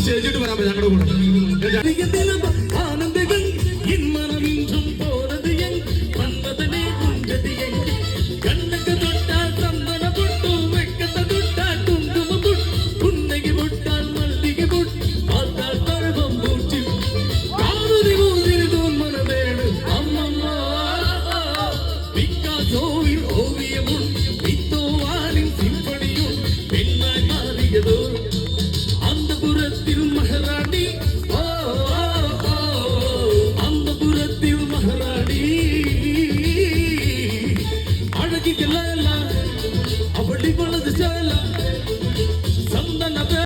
സ്റ്റേജിട്ട് വരാൻ ഞങ്ങളുടെ കൂടെ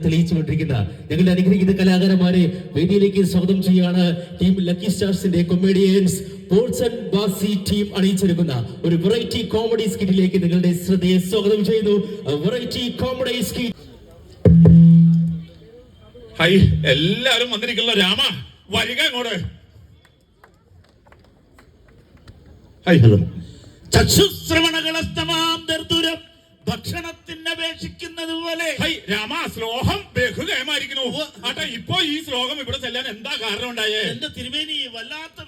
തെളിയിച്ചുകൊണ്ടിരിക്കുന്ന ഞങ്ങളുടെ അനുഗ്രഹിക്കുന്ന കലാകാരന്മാരെ വേദിയിലേക്ക് സ്വാഗതം ചെയ്യാണ് ടീം ലക്കി സ്റ്റാർസിന്റെ കൊമേഡിയൻസ് പോൾസൺ ബാസി ടീം അണിയിച്ചൊരുക്കുന്ന ഒരു വെറൈറ്റി കോമഡി സ്കിറ്റിലേക്ക് നിങ്ങളുടെ ശ്രദ്ധയെ സ്വാഗതം ചെയ്യുന്നു. Variety comedy skit. ഹൈ, എല്ലാരും വന്നിരിക്കുന്ന രാമ വരിക ഇങ്ങോട്ട്. ഹലോ. ചക്ഷുശ്രവണകളസ്തമാം ദർദുരം ഭക്ഷണത്തിന് അപേക്ഷിക്കുന്നത് പോലെ. രാമ, ശ്ലോകം ബഹുകയമായിരിക്കുന്നു. ആട്ടെ, ഇപ്പൊ ഈ ശ്ലോകം ഇവിടെ ചെല്ലാൻ എന്താ കാരണം ഉണ്ടായേ? എന്റെ തിരുമേനി വല്ലാത്ത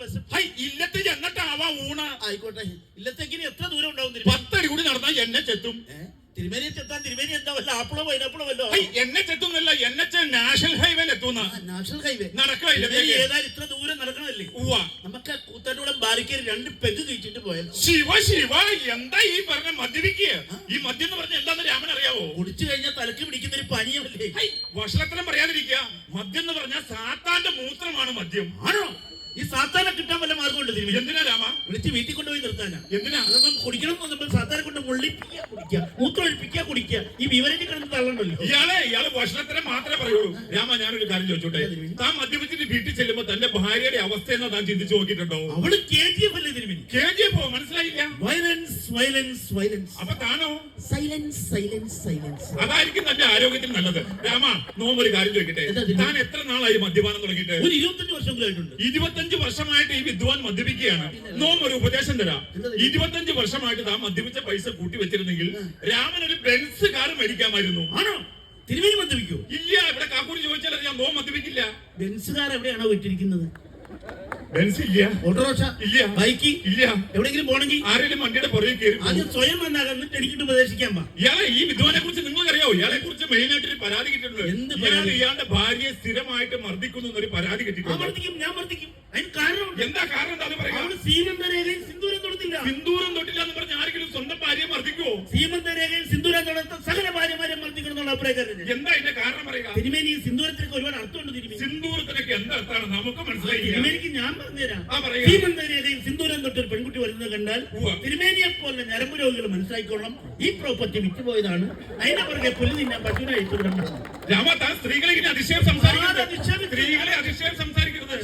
ഇല്ലത്തെ എങ്ങട്ടാവാ ഊണ്? ആയിക്കോട്ടെ, ഇല്ലത്തേക്കിന് എത്ര ദൂരം ഉണ്ടാവും? 10 അടി കൂടി നടന്നാൽ എന്നെ ചെത്തും. തിരുമേനിയെ ചെത്താൻ തിരുമേനി എന്താ വല്ല ആപ്പിളോ പൈനാപ്പിളോ വല്ലോ? എന്നെ ചെത്തുന്നില്ല, എന്നെ നാഷണൽ ഹൈവേ എത്തുന്ന. നാഷണൽ ഹൈവേ നടക്കില്ല. ഏതായാലും ഇത്ര ദൂരം നടക്കണല്ലേ? നമുക്ക് കൂത്തന്നോടെ ബാരിക്കേഡ് 2 പെഗ് കഴിച്ചിട്ട് പോയാലോ? ശിവ ശിവ, എന്താ ഈ പറഞ്ഞ മദ്യപിക്കുക? ഈ മദ്യം എന്ന് പറഞ്ഞ എന്താന്ന് രാമൻ അറിയാവോ? കുടിച്ചു കഴിഞ്ഞാൽ തലക്ക് പിടിക്കുന്ന ഒരു പനിയല്ലേ? വഷളത്തരം പറയാതിരിക്കുക. മദ്യം എന്ന് പറഞ്ഞാൽ സാത്താന്റെ മൂത്രമാണ് മദ്യം. ആണോ? ഈ സാത്താനെ കിട്ടാൻ വല്ല മാർഗമുണ്ട്? എന്തിനാ രാമ? വിളിച്ച് വീട്ടിൽ കൊണ്ടുപോയി നിർത്താനാ? എന്തിനാ? അതൊന്നും കുടിക്കണം എന്ന് നമ്മൾ സാത്താനെ കൊണ്ട് മുള്ളിപ്പിക്കുക, കുടിക്കുക, മൂത്രമൊഴിപ്പിക്കുക, കുടിക്കുക. ഈ വിവരം കിടന്ന് തള്ളണ്ടല്ലോ. ഇയാള് വഷളത്തരം മാത്രമേ പറയുള്ളൂ. രാമ, ഞാനൊരു കാര്യം ചോദിച്ചോട്ടെ. താൻ മദ്യപിച്ചിട്ട് വീട്ടിൽ ചെല്ലുമ്പോ തന്റെ ഭാര്യയുടെ അവസ്ഥ എന്നാ താൻ ചിന്തിച്ചു നോക്കിയിട്ടുണ്ടോ? അവള് KGF അല്ലേ തിരുമേനി? KGF മനസ്സിലായില്ല? Violence violence violence. അപ്പൊ താനോ? Silence silence silence. അതായിരിക്കും തന്റെ ആരോഗ്യത്തിന് നല്ലത്. രാമ, നോമ്പൊരു കാര്യം ചോദിക്കട്ടെ. താൻ എത്ര നാളായി മദ്യപാനം തുടങ്ങിയിട്ട്? ഒരു 25 വർഷങ്ങളായിട്ടുണ്ട്. 25 വർഷമായിട്ട് ഈ വിദ്വാൻ മദ്യപിക്കുകയാണ്. നോമ്പൊരു ഉപദേശം തരാം. 25 വർഷമായിട്ട് താൻ മദ്യപിച്ച പൈസ കൂട്ടി വെച്ചിരുന്നെങ്കിൽ രാമൻ ഒരു ബെൻസ് കാർ മേടിക്കാമായിരുന്നു. ആണോ? തിരുമേനി മദ്യപിക്കോ? ഇല്ല, ഇവിടെ കാക്കൂടി ചോദിച്ചാൽ ഞാൻ നോമ്പ് മദ്യപിക്കില്ല. ബെൻസ് കാർ എവിടെയാണോ വിട്ടിരിക്കുന്നത്? ബെൻസ് ഇല്ല, ഓട്ടോറിക്ഷ ഇല്ല, ബൈക്ക് ഇല്ല. എവിടെയെങ്കിലും പോണെങ്കിൽ ആരെങ്കിലും വണ്ടിയുടെ പുറകെ കയറി ആദ്യം സ്വയം വന്നാൽ എന്നിട്ട് എനിക്കിട്ട് ഉപദേശിക്കാൻ പാ. ഇയാളെ ഈ വിദ്വാനെ കുറിച്ച് നിങ്ങൾക്ക് അറിയാവോ? ഇയാളെ കുറിച്ച് മെയിൻ ആയിട്ട് പരാതി കിട്ടിയിട്ടുണ്ട്. ഇയാളുടെ ഭാര്യയെ സ്ഥിരമായിട്ട് മർദ്ദിക്കുന്നു എന്നൊരു പരാതി കിട്ടിയിട്ടുണ്ട്. ഞാൻ മർദ്ദിക്കും. അതിന് കാരണം എന്താ? കാരണം എന്താ പറയാ? സീമന്തരേഖയിൽ സിന്ദൂരം തൊടുത്തില്ല. സിന്ദൂരം തൊട്ടില്ല എന്ന് പറഞ്ഞ ആരെങ്കിലും സ്വന്തം ഭാര്യയെ മർദ്ദിക്കുവോ? സീമന്തരേഖയിൽ സിന്ദൂരം തൊടുത്ത സകല ഭാര്യമാരെ മർദ്ദിക്കണം എന്നുള്ള അഭിപ്രായം. എന്താ ഇതിന്റെ കാരണം പറയുക? തിരുമേനി, സിന്ദൂരത്തിനൊക്കെ ഒരുപാട് അർത്ഥമുണ്ട് തിരുമേനി. സിന്ദൂരത്തിനൊക്കെ എന്താ അർത്ഥമാണ് നമുക്ക് മനസ്സിലായി? തിരുമേനിക്ക് ഞാൻ പറഞ്ഞുതരാം. സീമന്തരേഖയിൽ സിന്ദൂരം തൊട്ടൊരു പെൺകുട്ടി വരുന്നത് കണ്ടാൽ തിരുമേനിയെ പോലെ ഞരമ്പ് രോഗികൾ മനസ്സിലാക്കിക്കൊള്ളണം ഈ പ്രോപ്പർട്ടി വിറ്റുപോയതാണ്. അതിന്റെ പുറകെ പുല്ല് തിന്നാൻ പറ്റുന്ന രാമ, താൻ സ്ത്രീകളെ അതിശയം സംസാരിക്കരുത്. സ്ത്രീകളെ അതിശയം സംസാരിക്കരുത്.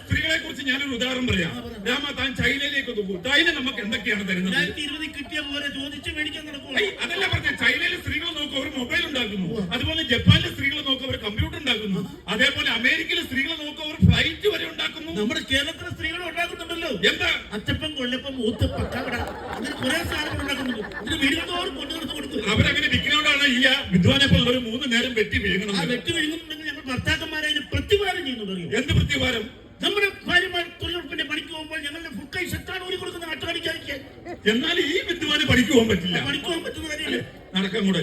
സ്ത്രീകളെ കുറിച്ച് ഞാനൊരു ഉദാഹരണം പറയാം. രാമ, താൻ ചൈനയിലേക്ക് നോക്കൂ. ചൈന നമുക്ക് എന്തൊക്കെയാണ് തരുന്നത്? 2020 കിട്ടിയ പോലെ ചോദിച്ചു മേടിക്കാൻ നടക്കും. അതല്ല പറഞ്ഞ. ചൈനയിലെ സ്ത്രീകൾ നോക്കും, അവർ മൊബൈൽ ഉണ്ടാക്കുന്നു. അതുപോലെ ജപ്പാനിലെ സ്ത്രീകൾ നോക്കും, അവർ കമ്പ്യൂട്ടർ ഉണ്ടാക്കുന്നു. അതേപോലെ അമേരിക്കയിലെ സ്ത്രീകൾ നോക്കും, അവർ ഫ്ലൈറ്റ് വരെ ഉണ്ടാക്കുന്നു. നമ്മുടെ കേരളത്തിലെ സ്ത്രീകൾ ഉണ്ടാക്കുന്നുണ്ടല്ലോ. എന്താ? അച്ചപ്പം, കൊള്ളപ്പം, ഊത്ത്, പക്കാവട, അങ്ങനെ കുറെ സാധനങ്ങൾ ഉണ്ടാക്കുന്നുണ്ട്. ഇതിന് വീടുകളോട് കൊണ്ടുവന്ന് കൊടുത്തു. അവരങ്ങനെ വിൽക്കുന്നോണ്ടാണ് ഈ വിദ്വാനെ പോലെ ഒരു 3 നേരം വെട്ടി വിഴുങ്ങണം. ആ വെട്ടി വിഴുങ്ങുന്നുണ്ടെങ്കിൽ ഞങ്ങൾ ഭർത്താക്കന്മാരെ അതിന് പ്രതിവാരം ചെയ്യുന്നു. എന്ത് പ്രതിവാരം? നമ്മുടെ ഭാര്യമാർ തൊഴിലുറപ്പിന്റെ പണിക്ക് പോകുമ്പോൾ ഞങ്ങളുടെ ഫുഡ് സെറ്റാണ് ഊരി കൊടുക്കുന്ന അട്ടടിക്കാതിരിക്കാൻ. എന്നാൽ ഈ വിദ്വാന് പണിക്ക് പോകാൻ പറ്റില്ല. പണിക്ക് പോകാൻ പറ്റുന്ന കാര്യമില്ല. നടക്കാൻ കൂടെ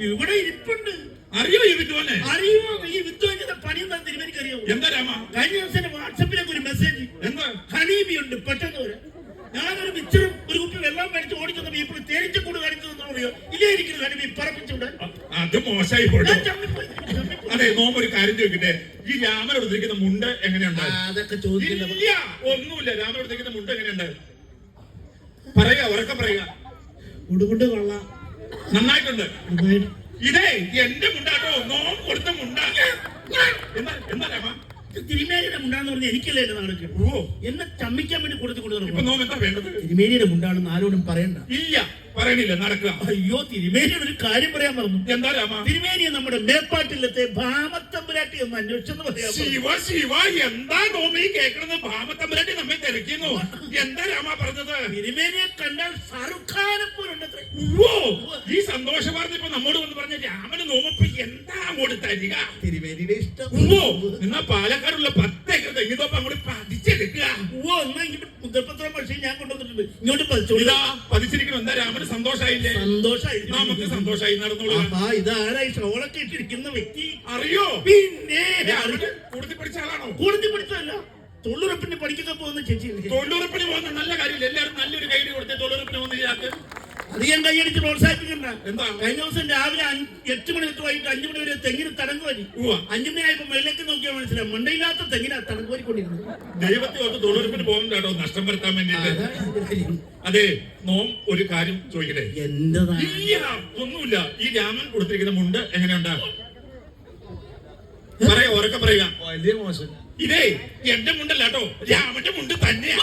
ഇവിടെ ഇരിപ്പുണ്ട്. അറിയോ ഈ വിദ്വാനെ? അറിയോ? ഈ വിദ്വാന്റെ പണി എന്താ തിരുമേനിക്ക് അറിയോ? എന്താ രാമ? കഴിഞ്ഞ ദിവസം വാട്സപ്പിലേക്ക് ഒരു മെസ്സേജ്. എന്താ? ഹണീബി ഉണ്ട് പെട്ടെന്ന്. ഞാനൊരു മിച്ചറും ഒരു കുപ്പി വെള്ളം മേടിച്ചു ഓടിക്കുന്ന ഇപ്പോൾ തേനീച്ചക്കൂട് കാണിച്ചതെന്ന് പറയോ ഇല്ലേ ഇരിക്കുന്ന കാര്യം ഈ പറപ്പിച്ചുകൊണ്ട് അത് മോശമായി പോട്ടോ. ഞാൻ ചമ്മിപ്പോയി. അതെ, നോമ്പ് ഒരു കാര്യം ചോദിക്കട്ടെ, ഈ രാമൻ എടുത്തിരിക്കുന്ന മുണ്ട് എങ്ങനെയുണ്ട്? അതൊക്കെ ചോദിക്കില്ല. ഇല്ല, ഒന്നുമില്ല. രാമൻ എടുത്തിരിക്കുന്ന മുണ്ട് എങ്ങനെയുണ്ട്? പറയുക, ഉറക്കെ പറയുക. ഉടുമുണ്ട് കൊള്ളാം, നന്നായിട്ടുണ്ട്. നന്നായിട്ട്. ഇതേ എന്റെ മുണ്ടാട്ടോ, നോമ്പ് കൊടുത്ത മുണ്ടാ. എന്താ രാമ? തിരുമേനിയുടെ മുണ്ടാന്ന് പറഞ്ഞാൽ എനിക്കല്ലേ എന്റെ നാടൊക്കെ ഓ, എന്നെ ചമ്മിക്കാൻ വേണ്ടി കൊടുത്തു ഇപ്പൊ കൊടുത്തു. നോമ്പ് എന്താ വേണ്ടത്? തിരുമേനിയുടെ മുണ്ടാണെന്ന് ആരോടും പറയണ്ട. ഇല്ല, പറയണില്ല, നടക്കുക. അയ്യോ, തിരുമേനിയുടെ ഒരു കാര്യം പറയാൻ പറഞ്ഞു. എന്താ രാമ? തിരുമേനിയെ നമ്മുടെ മേപ്പാട്ടിലത്തെ ഭാമത്തമ്പുരാട്ടി ഒന്ന് അന്വേഷിച്ചെന്ന് പറയാം. ശിവ ശിവ, എന്താ നോമ്പ് ഈ കേൾക്കണത്? ഭാമത്തമ്പരാട്ടി നമ്മെ തിരക്കുന്നു. എന്താ രാമ പറഞ്ഞത്? തിരുമേനിയെ കണ്ടാൽ ഷാറുഖ് ഖാനെ പോലുണ്ടത്രേ. ഓ, ഈ സന്തോഷ വാർത്ത ഇപ്പൊ നമ്മോട് വന്ന് പറഞ്ഞ രാമന് നോമ്പ് എന്താ അങ്ങോട്ട് തരിക? തിരുമേനിയുടെ ഇഷ്ടം. ഓ, എന്നാ പാലക്കാടുള്ള 10 ഏക്കർ തെങ്ങിത്തോപ്പ് അങ്ങോട്ട് പതിച്ചെടുക്കുക. ഓ, എന്നാ ഇങ്ങോട്ട് മുദ്രപത്രം പക്ഷേ ഞാൻ കൊണ്ടുവന്നിട്ടുണ്ട്, ഇങ്ങോട്ട് പതിച്ചോളൂ. ഇതാ പതിച്ചിരിക്കണം. എന്താ രാമന് സന്തോഷായില്ലേ? സന്തോഷായി. നമുക്ക് സന്തോഷായി, നടന്നോളൂ. അപ്പാ ഇതാരാ ഈ ഷോളൊക്കെ ഇട്ടിരിക്കുന്ന വ്യക്തി? അറിയോ? പിന്നെ രാമന് കൂടുതൽ പഠിച്ച ആളാണോ? കൂടുതൽ പിടിച്ചല്ല, തൊഴിലുറപ്പിന് പഠിക്കൊക്കെ പോകുന്ന ചേച്ചിയല്ലേ? തൊഴിലുറപ്പിന് പോകുന്ന നല്ല കാര്യമില്ല. എല്ലാവരും നല്ലൊരു കൈഡി കൊടുത്തേ തൊഴിലുറപ്പിന് പോകുന്ന ഇയാൾക്ക്. അത് ഞാൻ കൈയടിച്ച് പ്രോത്സാഹിപ്പിക്കണ്ട. എന്താ? കഴിഞ്ഞ ദിവസം രാവിലെ 8 മണി തൊട്ട് വൈകിട്ട് 5 മണി വരെ തെങ്ങിന് തടങ്ക് വരി. ഉവ്വ. 5 മണിയായപ്പോ മേലേക്ക് നോക്കിയാൽ മനസ്സിലാവും മണ്ടയില്ലാത്ത തെങ്ങിനാ തടങ്ക് വരിക്കൊണ്ടിരുന്നത്. ദൈവത്തെ ഓർത്ത് തൊഴിലുറപ്പിന് പോകുന്നുണ്ട് കേട്ടോ, നഷ്ടം വരുത്താൻ വേണ്ടിട്ട്. അതെ, നോം ഒരു കാര്യം ചോദിക്കട്ടെ? എന്റേതാ? ഇല്ല, ഒന്നുമില്ല. ഈ രാമൻ കൊടുത്തിരിക്കുന്ന മുണ്ട് എങ്ങനെയുണ്ട്? പറയാ, ഉറക്കെ പറയുക. വലിയ മോശം. ഇതേ എന്റെ മുണ്ടല്ല കേട്ടോ, രാമന്റെ മുണ്ട് തന്നെയാ.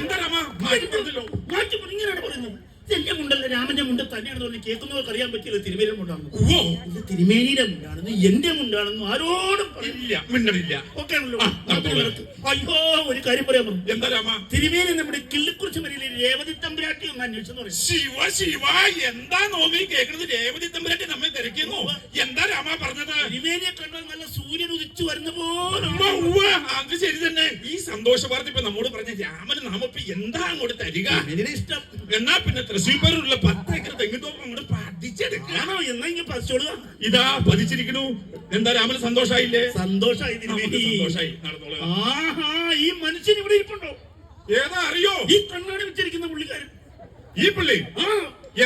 എന്താ രാമ മാറ്റി പറഞ്ഞല്ലോ? മാറ്റി ഇങ്ങനെയാണ് പറയുന്നത്. ഇത് എന്റെ മുണ്ടല്ല, രാമന്റെ മുണ്ട് തന്നെയാണെന്ന് പറഞ്ഞ് കേൾക്കുന്നവർക്ക് അറിയാൻ പറ്റില്ല തിരുമേനിയുടെ മുണ്ടാണെന്ന്. ഓ, ഇത് തിരുമേനിയുടെ മുണ്ടാണെന്ന് എന്റെ മുണ്ടാണെന്ന് ആരോടും പറയില്ല. ഇല്ല, മിണ്ടടില്ല. ഓക്കെ ആണല്ലോ. അയ്യോ, ഒരു കാര്യം പറയാൻ പറഞ്ഞു. എന്താ രാമ? തിരുമേനി നമ്മുടെ കിള്ളിക്കുറിച്ച് മരിയിലെ രേവതി തമ്പുരാട്ടി ഒന്ന് അന്വേഷിച്ചെന്ന് പറയും. ശിവ ശിവ, എന്താ നോമി കേൾക്കുന്നത്? രേവതി തമ്പുരാട്ടി നമ്മെ തിരക്കുന്നു. എന്താ രാമ പറഞ്ഞത്? തിരുമേനിയെ കണ്ടാൽ നല്ല സൂര്യൻ ഉദിച്ചു വരുന്ന പോലെ. ഉവ്വ, ഉവ്വ, അത് ശരി തന്നെ. ഈ സന്തോഷ വാർത്ത ഇപ്പൊ നമ്മോട് പറഞ്ഞ രാമന് നാം ഇപ്പൊ എന്താ അങ്ങോട്ട് തരിക? തിരുമേനിയുടെ ഇഷ്ടം. എന്നാ പിന്നെ തൃശ്ശൂരിലുള്ള 10 ഏക്കർ തെങ്ങിത്തോപ്പ് അങ്ങോട്ട് പതിച്ചെടുക്കുക. ആണോ? എന്നാ ഇങ്ങനെ പതിച്ചോളുക. ഇതാ പതിച്ചിരിക്കണു. എന്താ രാമന് സന്തോഷായില്ലേ? സന്തോഷായി നമുക്ക് തിരുമേനി. സന്തോഷായി, നടന്നോളൂ. ആഹാ, ഈ മനുഷ്യൻ ഇവിടെ ഇരിപ്പുണ്ടോ? ഏതാ അറിയോ? ഈ കണ്ണാടി വെച്ചിരിക്കുന്ന പുള്ളിക്കാരൻ. ഈ പുള്ളി ആ,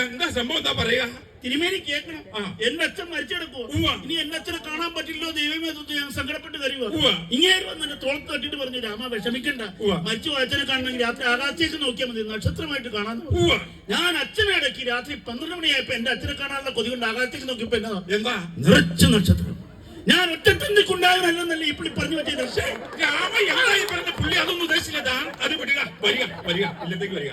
എന്താ സംഭവം? എന്താ പറയാ? തിരുമേനി കേൾക്കണം. ആ. എന്റെ അച്ഛൻ മരിച്ചെടുക്കുവോ? ഉവ്വ. ഇനി എന്റെ അച്ഛനെ കാണാൻ പറ്റില്ലോ ദൈവമേ എന്ന് ഞാൻ സങ്കടപ്പെട്ട് കരുവോ. ഉവ്വ. ഇങ്ങനെ വന്ന് എന്നെ തോളത്ത് തട്ടിട്ട് പറഞ്ഞു, രാമ വിഷമിക്കണ്ട, ഉവ്വ. മരിച്ചു പോയ അച്ഛനെ കാണണമെങ്കിൽ രാത്രി ആകാശത്തേക്ക് നോക്കിയാൽ മതി, നക്ഷത്രമായിട്ട് കാണാന്ന്. ഉവ്വ. ഞാൻ അച്ഛനെ ഇടയ്ക്ക് രാത്രി 12 മണിയായപ്പോ എന്റെ അച്ഛനെ കാണാനുള്ള കൊതി കൊണ്ട് ആകാശത്തേക്ക് നോക്കിയപ്പോ എന്നതാ എന്താ? നിറച്ച നക്ഷത്രം. ഞാൻ ഒറ്റത്തന്നിക്കുണ്ടാകുന്നല്ലെന്നല്ലേ ഇപ്പോൾ പറഞ്ഞു വെച്ചത്. രാമ എന്താ ഈ പറഞ്ഞ? പുള്ളി അതൊന്നും ഉദ്ദേശിച്ചില്ല. അത് വരിക വരിക വരിക, ഇല്ലത്തേക്ക് വരിക.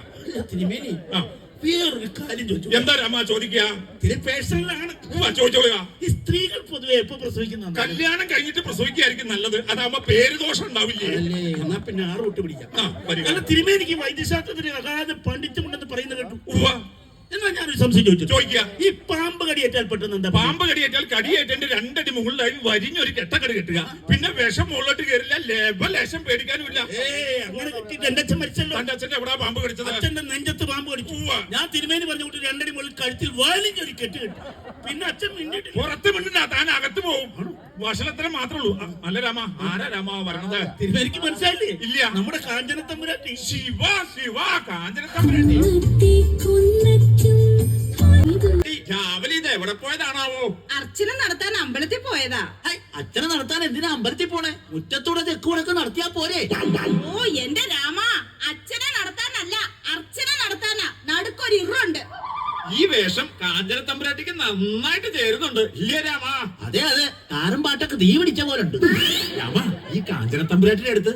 തിരുമേനി ആ, വേറൊരു കാര്യം ചോദിച്ചു. എന്താ രാമ ചോദിക്കുക? ഇത് പേഴ്സണലാണ്. ചോദിച്ചോളുക. ഈ സ്ത്രീകൾ പൊതുവെ എപ്പോ പ്രസവിക്കുന്ന കല്യാണം കഴിഞ്ഞിട്ട് പ്രസവിക്കായിരിക്കും നല്ലത്. അതാവുമ്പോ പേര് ദോഷം ഉണ്ടാവില്ലേ? അല്ലേ? എന്നാ പിന്നെ 6 വിട്ട് പിടിക്കാം. ആ, വരിക. അല്ല, തിരുമേനിക്ക് വൈദ്യശാസ്ത്രത്തിന് അകാതെ പണ്ഡിതമുണ്ടെന്ന് പറയുന്നത് കേട്ടു. ഉവ്വ. എന്നാ ഞാനൊരു സംശയം ചോദിച്ചു. ചോദിക്കുക. ഈ പാമ്പ് കടിയേറ്റാൽ പെട്ടെന്ന് എന്താ? പാമ്പ് കടിയേറ്റാൽ കടിയേറ്റന്റെ 2 അടി മുകളിലായി വരിഞ്ഞൊരു കെട്ടക്കടി കെട്ടുക. പിന്നെ വിഷം മുകളിലോട്ട് കയറില്ല. ലേശം പേടിക്കാനുമില്ല. അങ്ങനെ കിട്ടിയിട്ട് എന്റെ അച്ഛൻ മരിച്ചല്ലോ. തന്റെ അച്ഛന്റെ എവിടാ പാമ്പ് കടിച്ചത്? അച്ഛന്റെ നെഞ്ചത്ത് പാമ്പ് കടിച്ചു. ഉവ്വ. ഞാൻ തിരുമേനി പറഞ്ഞു കൂട്ടി 2 അടി മുകളിൽ കഴുത്തിൽ വലിഞ്ഞൊരു കെട്ട് കെട്ടി. പിന്നെ അച്ഛൻ മിണ്ടിട്ടില്ല. പുറത്ത് മിണ്ടില്ല, താൻ അകത്ത് പോവും. ഭക്ഷണത്തിന് മാത്രമേ ഉള്ളൂ. അല്ല രാമ, ആരാ രാമ വരണത്? തിരുമേനിക്ക് മനസ്സിലായില്ലേ? ഇല്ല. നമ്മുടെ കാഞ്ചന തമ്പുരാട്ടി. ശിവ ശിവ, കാഞ്ചനത്തമ്പുരാട്ടി. രാവിലെ ഇത് എവിടെ പോയതാണാവോ? അർച്ചന നടത്താൻ അമ്പലത്തിൽ പോയതാ. അച്ഛനെ നടത്താൻ എന്തിനാ അമ്പലത്തിൽ പോണേ? മുറ്റത്തൂടെ തെക്കൂടൊക്കെ നടത്തിയാ പോരെ? ഓ എന്റെ രാമ, അച്ഛനെ നടത്താനല്ല അർച്ചന നടത്താനാ. നടുക്കൊരു ഇറുണ്ട്. ഈ വേഷം കാഞ്ചനത്തമ്പുരാട്ടിക്ക് നന്നായിട്ട് ചേരുന്നുണ്ട്. ഇല്ലേ രാമ? അതെ അതെ, കാറും പാട്ടൊക്കെ തീ പിടിച്ച പോലെ ഉണ്ട്. രാമ, ഈ കാഞ്ചനത്തമ്പുരാട്ടിന്റെ അടുത്ത്